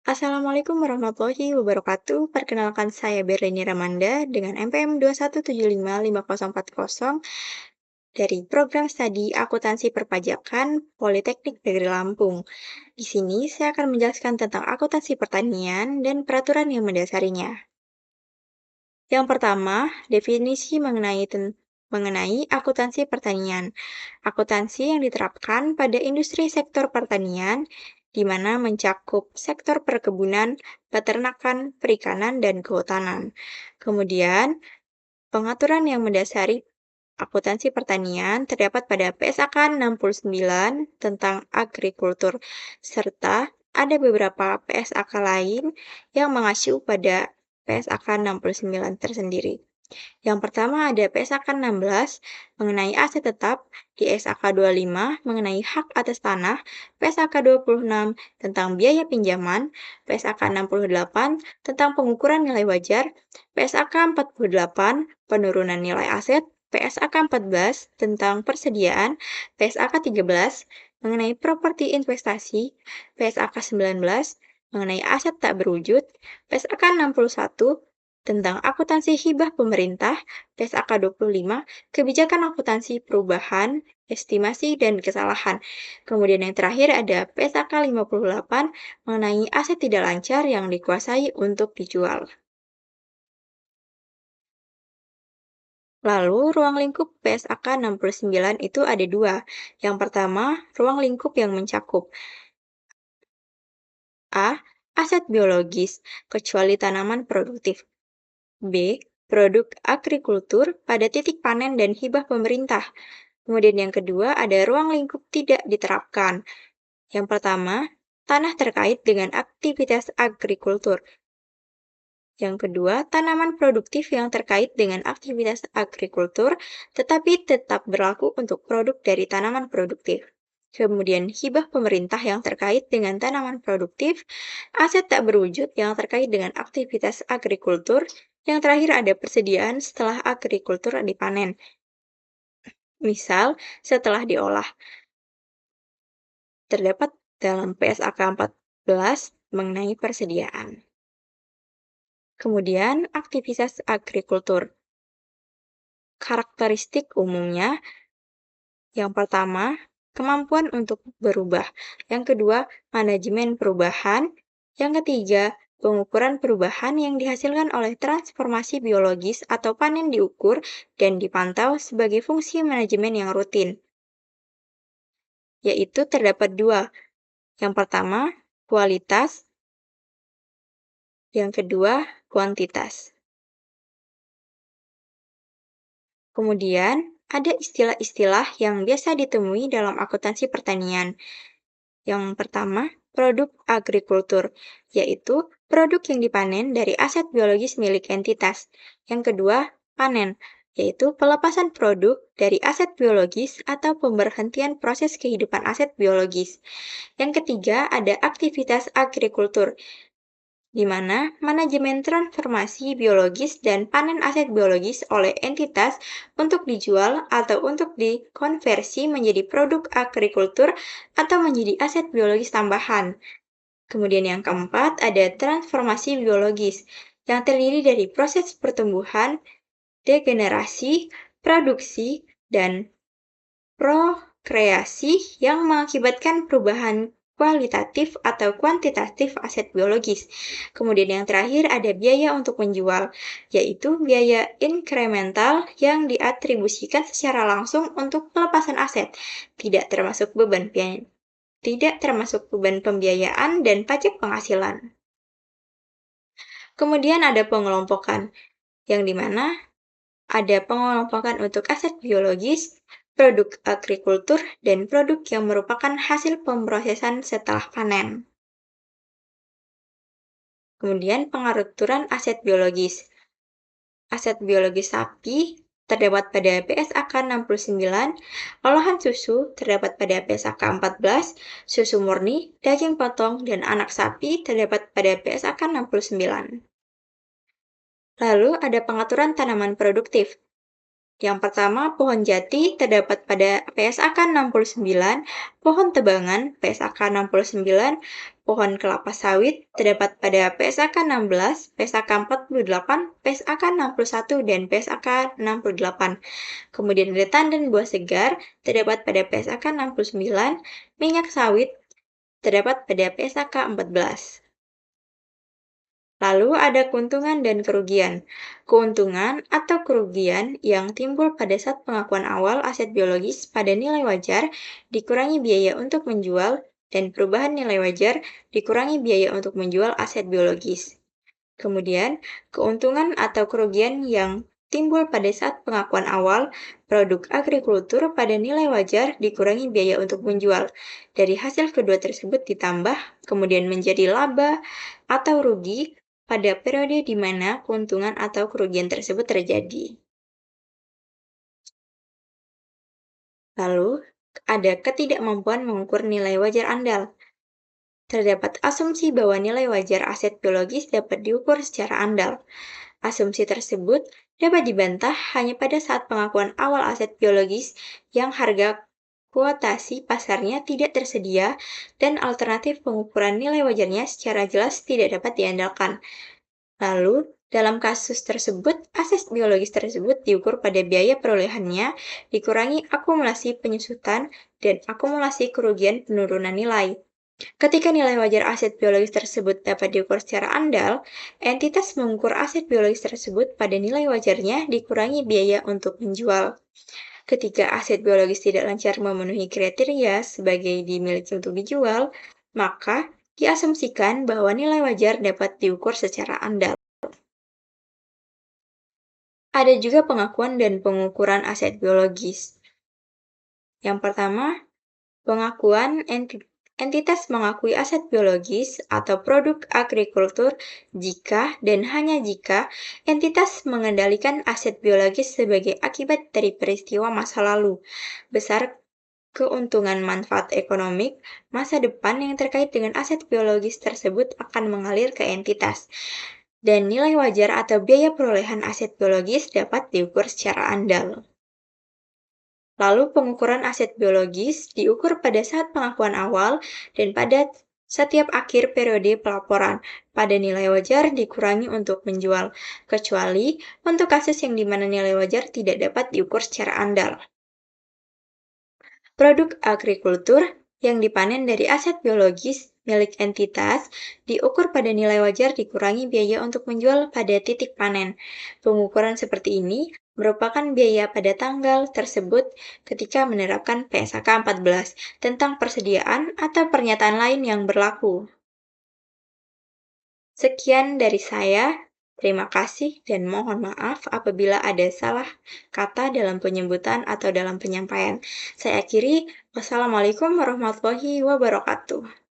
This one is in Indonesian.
Assalamualaikum warahmatullahi wabarakatuh. Perkenalkan saya Berlini Ramanda dengan NPM 2175540 dari Program Studi Akuntansi Perpajakan Politeknik Negeri Lampung. Di sini saya akan menjelaskan tentang akuntansi pertanian dan peraturan yang mendasarinya. Yang pertama, definisi mengenai akuntansi pertanian. Akuntansi yang diterapkan pada industri sektor pertanian, di mana mencakup sektor perkebunan, peternakan, perikanan, dan kehutanan. Kemudian, pengaturan yang mendasari akuntansi pertanian terdapat pada PSAK 69 tentang agrikultur, serta ada beberapa PSAK lain yang mengacu pada PSAK 69 tersendiri. Yang pertama ada PSAK 16 mengenai aset tetap, di SAK 25 mengenai hak atas tanah, PSAK 26 tentang biaya pinjaman, PSAK 68 tentang pengukuran nilai wajar, PSAK 48 penurunan nilai aset, PSAK 14 tentang persediaan, PSAK 13 mengenai properti investasi, PSAK 19 mengenai aset tak berwujud, PSAK 61 tentang akuntansi hibah pemerintah, PSAK 25, kebijakan akuntansi perubahan, estimasi, dan kesalahan. Kemudian yang terakhir ada PSAK 58 mengenai aset tidak lancar yang dikuasai untuk dijual. Lalu, ruang lingkup PSAK 69 itu ada dua. Yang pertama, ruang lingkup yang mencakup A. Aset biologis, kecuali tanaman produktif. B. Produk agrikultur pada titik panen dan hibah pemerintah. Kemudian yang kedua ada ruang lingkup tidak diterapkan. Yang pertama, tanah terkait dengan aktivitas agrikultur. Yang kedua, tanaman produktif yang terkait dengan aktivitas agrikultur, tetapi tetap berlaku untuk produk dari tanaman produktif. Kemudian, hibah pemerintah yang terkait dengan tanaman produktif, aset tak berwujud yang terkait dengan aktivitas agrikultur, yang terakhir ada persediaan setelah agrikultur dipanen. Misal, setelah diolah. Terdapat dalam PSAK 14 mengenai persediaan. Kemudian, aktivitas agrikultur. Karakteristik umumnya, yang pertama, kemampuan untuk berubah. Yang kedua, manajemen perubahan. Yang ketiga, pengukuran perubahan yang dihasilkan oleh transformasi biologis atau panen diukur dan dipantau sebagai fungsi manajemen yang rutin. Yaitu terdapat dua. Yang pertama, kualitas. Yang kedua, kuantitas. Kemudian, ada istilah-istilah yang biasa ditemui dalam akuntansi pertanian. Yang pertama, produk agrikultur, yaitu produk yang dipanen dari aset biologis milik entitas. Yang kedua, panen, yaitu pelepasan produk dari aset biologis atau pemberhentian proses kehidupan aset biologis. Yang ketiga, ada aktivitas agrikultur, di mana manajemen transformasi biologis dan panen aset biologis oleh entitas untuk dijual atau untuk dikonversi menjadi produk agrikultur atau menjadi aset biologis tambahan. Kemudian yang keempat ada transformasi biologis yang terdiri dari proses pertumbuhan, degenerasi, produksi, dan prokreasi yang mengakibatkan perubahan kualitatif atau kuantitatif aset biologis. Kemudian yang terakhir ada biaya untuk menjual, yaitu biaya inkremental yang diatribusikan secara langsung untuk pelepasan aset, tidak termasuk beban pembiayaan dan pajak penghasilan. Kemudian ada pengelompokan, yang dimana ada pengelompokan untuk aset biologis, produk agrikultur, dan produk yang merupakan hasil pemrosesan setelah panen. Kemudian pengaturan aset biologis. Aset biologis sapi terdapat pada PSAK 69, olahan susu terdapat pada PSAK 14, susu murni, daging potong, dan anak sapi terdapat pada PSAK 69. Lalu ada pengaturan tanaman produktif. Yang pertama, pohon jati terdapat pada PSAK 69, pohon tebangan PSAK 69, pohon kelapa sawit terdapat pada PSAK 16, PSAK 48, PSAK 61, dan PSAK 68. Kemudian ada tandan buah segar terdapat pada PSAK 69, minyak sawit terdapat pada PSAK 14. Lalu ada keuntungan dan kerugian. Keuntungan atau kerugian yang timbul pada saat pengakuan awal aset biologis pada nilai wajar dikurangi biaya untuk menjual dan perubahan nilai wajar dikurangi biaya untuk menjual aset biologis. Kemudian, keuntungan atau kerugian yang timbul pada saat pengakuan awal produk agrikultur pada nilai wajar dikurangi biaya untuk menjual. Dari hasil kedua tersebut ditambah, kemudian menjadi laba atau rugi pada periode di mana keuntungan atau kerugian tersebut terjadi. Lalu, ada ketidakmampuan mengukur nilai wajar andal. Terdapat asumsi bahwa nilai wajar aset biologis dapat diukur secara andal. Asumsi tersebut dapat dibantah hanya pada saat pengakuan awal aset biologis yang harga kuotasi pasarnya tidak tersedia dan alternatif pengukuran nilai wajarnya secara jelas tidak dapat diandalkan. Lalu, dalam kasus tersebut, aset biologis tersebut diukur pada biaya perolehannya dikurangi akumulasi penyusutan dan akumulasi kerugian penurunan nilai. Ketika nilai wajar aset biologis tersebut dapat diukur secara andal, entitas mengukur aset biologis tersebut pada nilai wajarnya dikurangi biaya untuk menjual. Ketika aset biologis tidak lancar memenuhi kriteria sebagai dimiliki untuk dijual, maka diasumsikan bahwa nilai wajar dapat diukur secara andal. Ada juga pengakuan dan pengukuran aset biologis. Yang pertama, pengakuan entitas mengakui aset biologis atau produk agrikultur jika dan hanya jika entitas mengendalikan aset biologis sebagai akibat dari peristiwa masa lalu, besar keuntungan manfaat ekonomik masa depan yang terkait dengan aset biologis tersebut akan mengalir ke entitas, dan nilai wajar atau biaya perolehan aset biologis dapat diukur secara andal. Lalu pengukuran aset biologis diukur pada saat pengakuan awal dan pada setiap akhir periode pelaporan. Pada nilai wajar dikurangi untuk menjual, kecuali untuk kasus yang dimana nilai wajar tidak dapat diukur secara andal. Produk agrikultur yang dipanen dari aset biologis milik entitas diukur pada nilai wajar dikurangi biaya untuk menjual pada titik panen. Pengukuran seperti ini merupakan biaya pada tanggal tersebut ketika menerapkan PSAK 14 tentang persediaan atau pernyataan lain yang berlaku. Sekian dari saya. Terima kasih dan mohon maaf apabila ada salah kata dalam penyebutan atau dalam penyampaian. Saya akhiri. Wassalamualaikum warahmatullahi wabarakatuh.